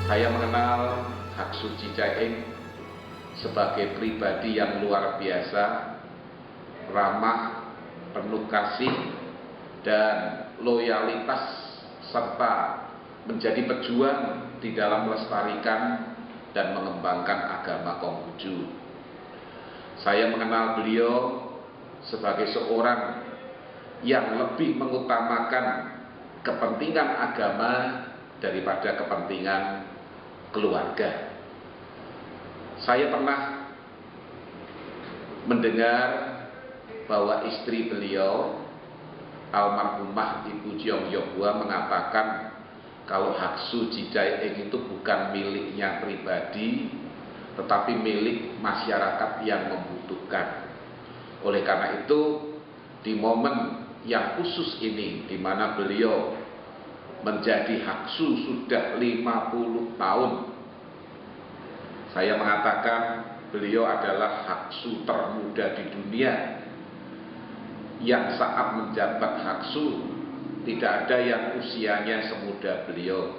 Saya mengenal Haksu Cicaeng sebagai pribadi yang luar biasa, ramah, penuh kasih, dan loyalitas serta menjadi pejuang di dalam melestarikan dan mengembangkan agama Konghucu. Saya mengenal beliau sebagai seorang yang lebih mengutamakan kepentingan agama daripada kepentingan keluarga. Saya pernah mendengar bahwa istri beliau, almarhumah Ibu Jeong Yohua, mengatakan kalau Haksu Cicaeng itu bukan miliknya pribadi, tetapi milik masyarakat yang membutuhkan. Oleh karena itu, di momen yang khusus ini, di mana beliau menjadi Haksu sudah 50 tahun, saya mengatakan beliau adalah Haksu termuda di dunia, yang saat menjabat Haksu tidak ada yang usianya semuda beliau.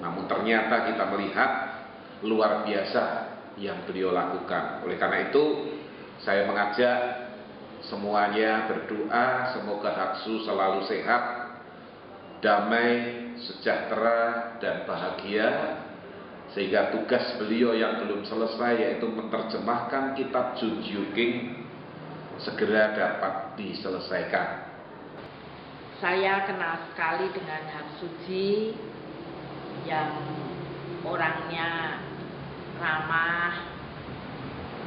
Namun ternyata kita melihat luar biasa yang beliau lakukan. Oleh karena itu, saya mengajak semuanya berdoa semoga Haksu selalu sehat, damai, sejahtera, dan bahagia, sehingga tugas beliau yang belum selesai, yaitu menerjemahkan kitab Junjuking, segera dapat diselesaikan. Saya kenal sekali dengan Haksu Ji yang orangnya ramah,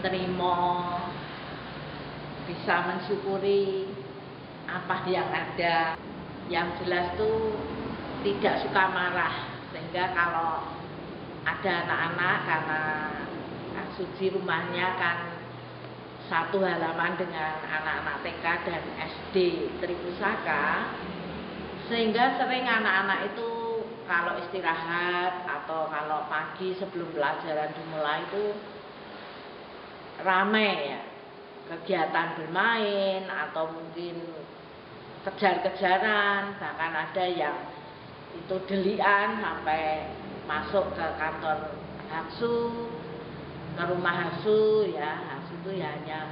terima, bisa mensyukuri apa yang ada. Yang jelas tuh tidak suka marah, sehingga kalau ada anak-anak, karena Haksu Ji rumahnya kan satu halaman dengan anak-anak TK dan SD Tripusaka, sehingga sering anak-anak itu kalau istirahat atau kalau pagi sebelum pelajaran dimulai itu ramai ya, kegiatan bermain atau mungkin kejar-kejaran, bahkan ada yang itu delian sampai masuk ke kantor Haksu, ke rumah Haksu ya. Haksu itu ya hanya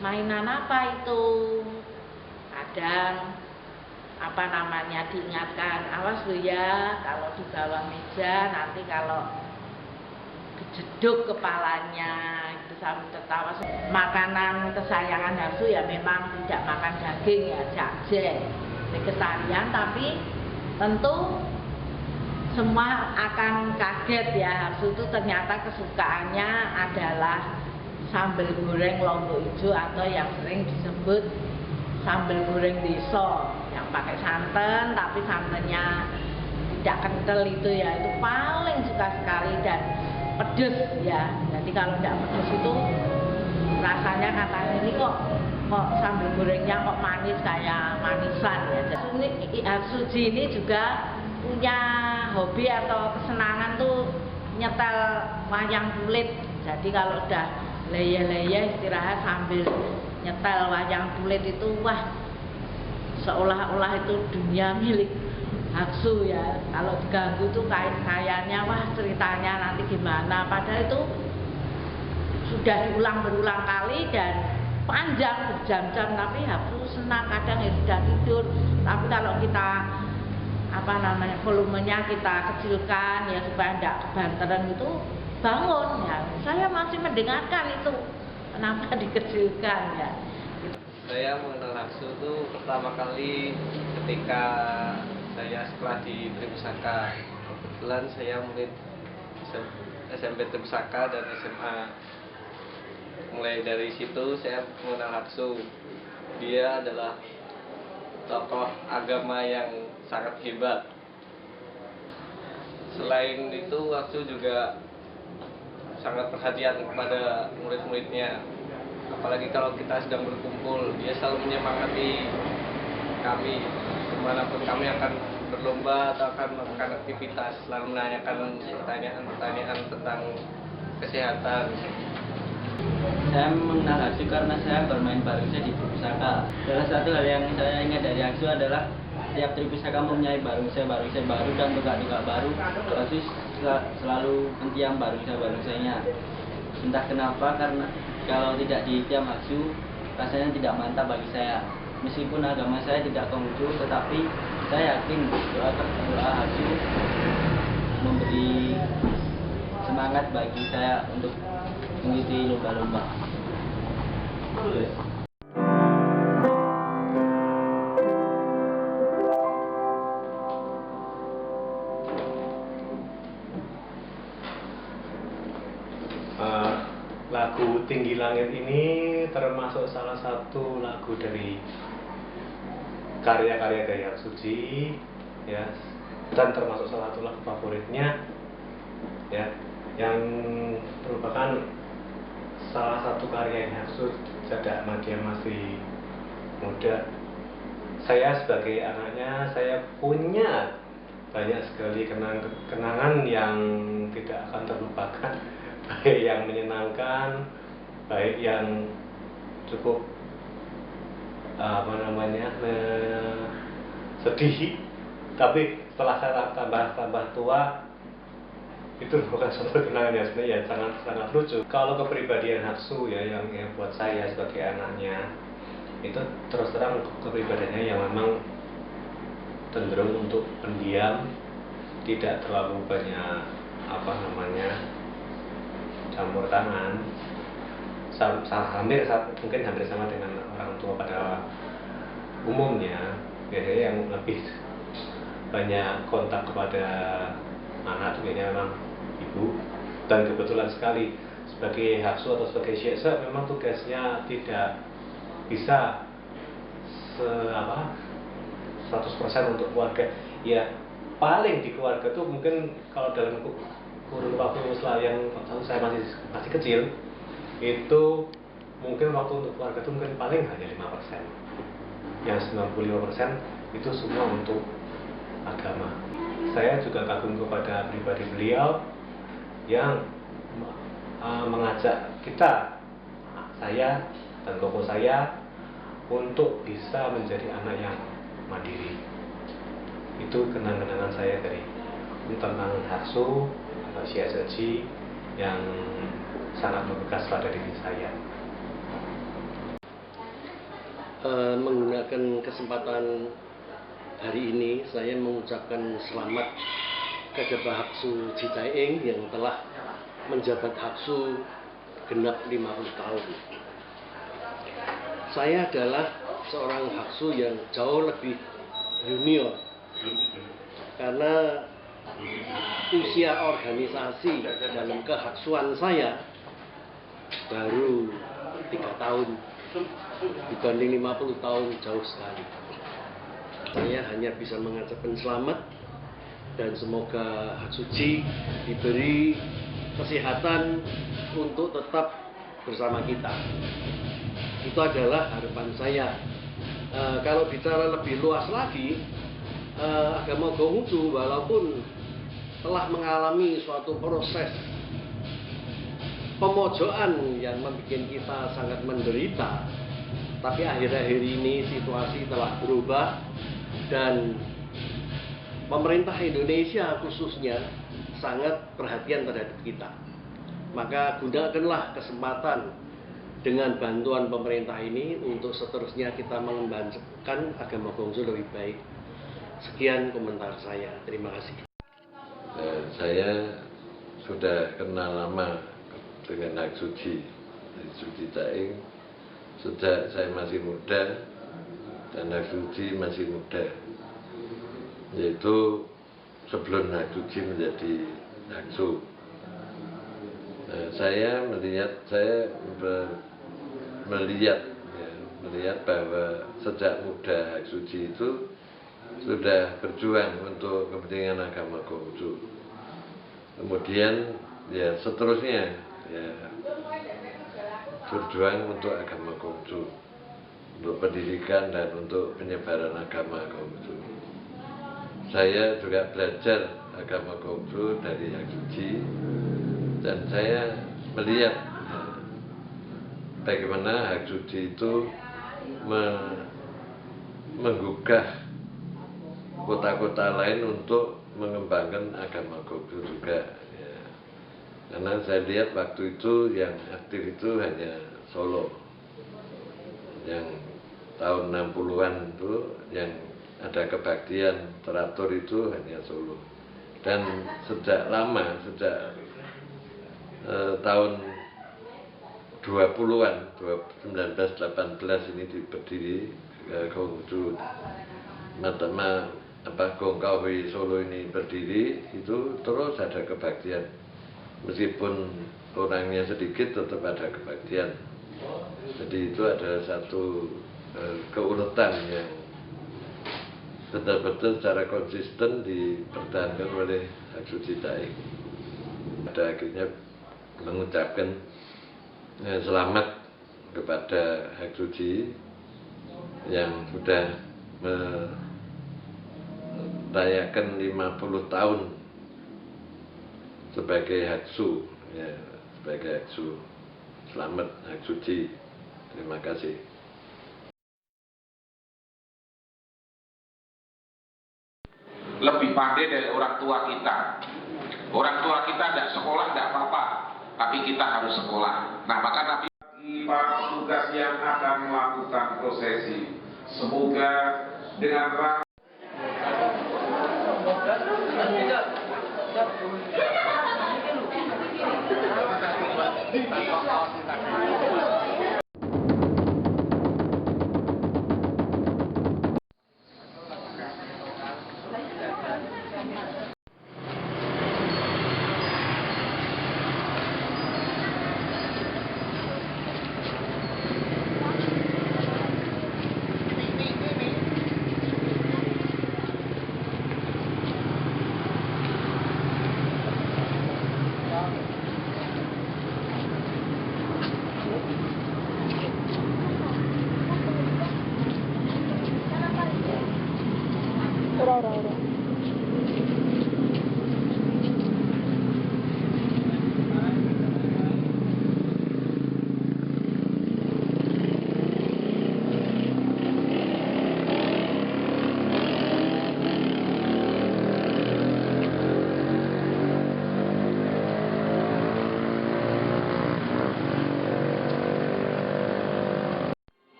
mainan apa itu, kadang apa namanya diingatkan, awas lu ya kalau di bawah meja nanti kalau kejeduk kepalanya, itu sambil tertawa. Makanan kesayangan Haksu ya memang tidak makan daging ya, jakje, vegetarian, tapi tentu semua akan kaget ya, Haksu itu ternyata kesukaannya adalah sambal goreng lombok hijau atau yang sering disebut sambal goreng deso, yang pakai santan tapi santannya tidak kental itu ya, itu paling suka sekali. Dan pedes ya, jadi kalau tidak pedes itu rasanya katanya ini kok sambal gorengnya kok manis, kayak manisan ya. Haksu Ji ini juga punya hobi atau kesenangan tuh nyetel wayang kulit. Jadi kalau udah leyeh-leyeh istirahat sambil nyetel wayang kulit itu, wah seolah-olah itu dunia milik Haksu ya. Kalau diganggu tuh kayaknya wah ceritanya nanti gimana, padahal itu sudah diulang berulang kali dan panjang berjam-jam, tapi Haksu senang. Kadang ya sudah tidur, tapi kalau kita volumenya kita kecilkan ya supaya tidak kebanteran, itu bangun ya. Saya masih mendengarkan itu, kenapa dikecilkan ya. Saya mengenal Haksu itu pertama kali ketika saya sekolah di Tripusaka. Kebetulan saya murid SMP Tripusaka dan SMA. Mulai dari situ saya mengenal Haksu. Dia adalah tokoh agama yang sangat hebat. Selain itu, Haksu juga sangat perhatian kepada murid-muridnya. Apalagi kalau kita sedang berkumpul, dia selalu menyemangati kami. Dimanapun kami akan berlomba atau akan melakukan aktivitas, selalu menanyakan pertanyaan-pertanyaan tentang kesehatan. Saya mengenal Haksu karena saya bermain bareng di Tripusaka. Salah satu hal yang saya ingat dari Haksu adalah tiap trip saya mempunyai barongsai baru dan tukar-tukar baru, pasti selalu mentiang barongsainya. Entah kenapa, karena kalau tidak ditiam Haksu rasanya tidak mantap bagi saya. Meskipun agama saya tidak Konghucu, tetapi saya yakin doa Haksu memberi semangat bagi saya untuk mengikuti lomba-lomba. Lagu Tinggi Langit ini termasuk salah satu lagu dari karya-karya Kiai Haksuci, ya, dan termasuk salah satu lagu favoritnya, ya, yang merupakan salah satu karya Haksu sejak dia masih muda. Saya sebagai anaknya, saya punya banyak sekali kenangan yang tidak akan terlupakan, baik yang menyenangkan, baik yang cukup sedih. Tapi setelah saya tambah tua, itu bukan suatu kenangan yang sebenarnya sangat lucu. Kalau kepribadian Haksu, ya, yang buat saya sebagai anaknya, itu terus terang kepribadiannya yang memang cenderung untuk pendiam, tidak terlalu banyak campur tangan, mungkin hampir sama dengan orang tua pada umumnya. Biasanya yang lebih banyak kontak kepada anak itu biasanya memang ibu, dan kebetulan sekali sebagai Haksu atau sebagai Syekh memang tugasnya tidak bisa 100% untuk keluarga. Ya, paling di keluarga tuh mungkin kalau dalam kurun waktu setelah yang saya masih kecil, itu mungkin waktu untuk keluarga itu mungkin paling hanya 5%. Yang 95% itu semua untuk agama. Saya juga kagum kepada pribadi beliau yang mengajak saya dan koko saya untuk bisa menjadi anak yang mandiri. Itu kenang-kenangan saya tentang Haksu atau Syekh Seji yang sangat membekas pada diri saya. Menggunakan kesempatan hari ini, saya mengucapkan selamat kepada Haksu Jitaing yang telah menjabat Haksu genap 50 tahun. Saya adalah seorang Haksu yang jauh lebih junior, karena usia organisasi dalam kehaksuan saya baru 3 tahun, dibanding 50 tahun jauh sekali. Saya hanya bisa mengucapkan selamat, dan semoga Haksuci diberi kesehatan untuk tetap bersama kita. Itu adalah harapan saya. Kalau bicara lebih luas lagi, agama Konghucu walaupun telah mengalami suatu proses pemojokan yang membuat kita sangat menderita, tapi akhir-akhir ini situasi telah berubah dan pemerintah Indonesia khususnya sangat perhatian terhadap kita. Maka gunakanlah kesempatan dengan bantuan pemerintah ini untuk seterusnya kita mengembangkan agama Konghucu lebih baik. Sekian komentar saya. Terima kasih. Saya sudah kenal lama dengan Haksuci Jitaing sejak saya masih muda dan Haksuci masih muda, yaitu sebelum Haksuci menjadi Haksu. Saya melihat bahwa sejak muda Haksuci itu sudah berjuang untuk kepentingan agama Konghucu. Kemudian ya seterusnya ya berjuang untuk agama Konghucu, untuk pendidikan dan untuk penyebaran agama Konghucu. Saya juga belajar agama Konghucu dari Haksuci, dan saya melihat bagaimana Haksuci itu menggugah kota-kota lain untuk mengembangkan agama Konghucu juga. Ya. Karena saya lihat waktu itu yang aktif itu hanya Solo. Yang tahun 60-an itu yang ada kebaktian teratur itu hanya Solo. Dan sejak lama, sejak tahun 20-an, 1918 ini berdiri Konghucu Gongkawi Solo ini berdiri, itu terus ada kebaktian. Meskipun orangnya sedikit tetap ada kebaktian. Jadi itu adalah satu keuletan yang betul-betul secara konsisten dipertahankan oleh Haksu Cicaeng. Pada akhirnya mengucapkan selamat kepada Haksu Ci yang sudah merayakan 50 tahun sebagai Haksu, ya, sebagai Haksu. Selamat Haksu Ci. Terima kasih. Lebih pandai dari orang tua kita. Orang tua kita tidak sekolah tidak apa-apa, tapi kita harus sekolah. Nah, maka Nabi bagi para petugas yang akan melakukan prosesi, semoga dengan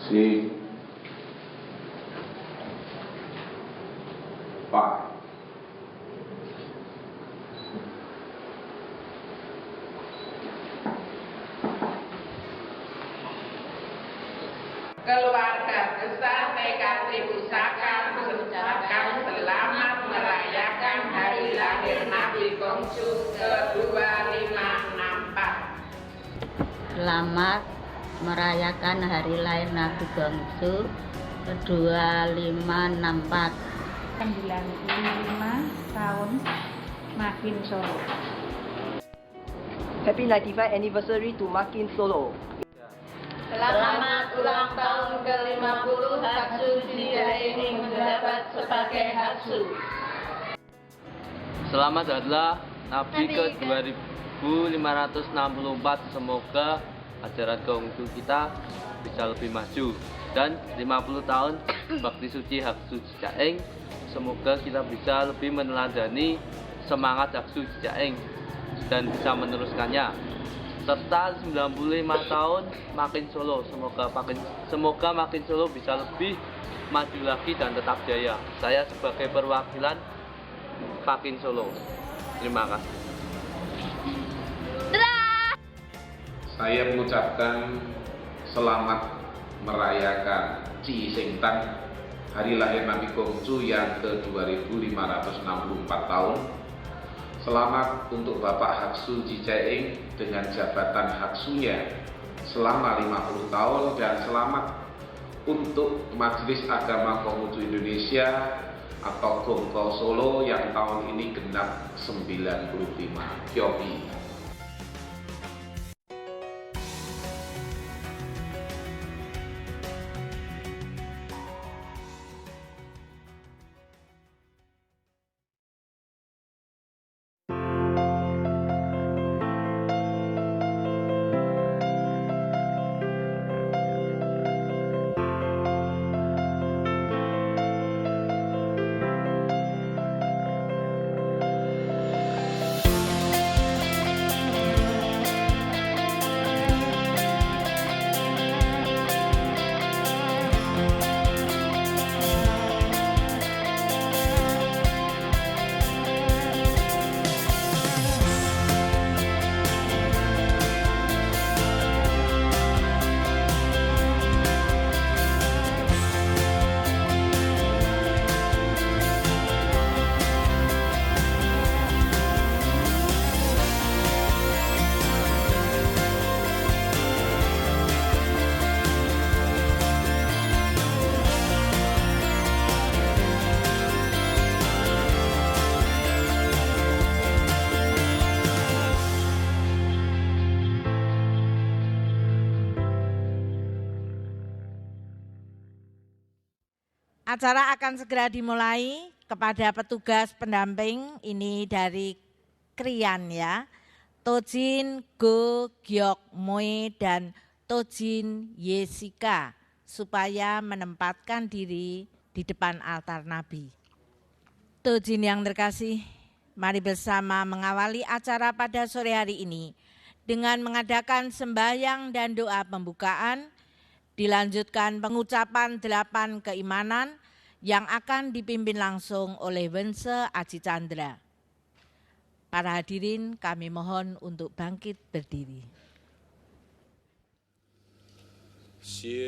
si Pak keluarga besar PKT Pusaka mengucapkan selamat merayakan hari lahir Nabi Konghucu ke-2564. Selamat merayakan hari lahir Nabi Konghucu ke-2564. 95 tahun Makin Solo. Happy 95th anniversary to Makin Solo. Selamat ulang tahun ke-50 Haksu Cicaeng menjabat sebagai Haksu. Selamat adalah Nabi ke-2564. Semoga ajaran Konghucu kita bisa lebih maju. Dan 50 tahun Bakti Suci Haksu Cicaeng. Semoga kita bisa lebih meneladani semangat Haksu Cicaeng dan bisa meneruskannya. Serta 95 tahun Makin Solo. Semoga Makin Solo bisa lebih maju lagi dan tetap jaya. Saya sebagai perwakilan Makin Solo. Terima kasih. saya mengucapkan selamat merayakan Ci Sengtan hari lahir Nabi Konghucu yang ke-2564 tahun. Selamat untuk Bapak Haksu Cicaeng dengan jabatan Haksunya selama 50 tahun dan selamat untuk Majelis Agama Konghucu Indonesia atau Gongko Solo yang tahun ini genap 95. Kyobi. Acara akan segera dimulai. Kepada petugas pendamping ini dari Krian ya, Tojin Go Gyok Moe dan Tojin Yesika supaya menempatkan diri di depan altar Nabi. Tojin yang terkasih, mari bersama mengawali acara pada sore hari ini dengan mengadakan sembahyang dan doa pembukaan, dilanjutkan pengucapan 8 keimanan yang akan dipimpin langsung oleh Wense Aji Chandra. Para hadirin kami mohon untuk bangkit berdiri. Xian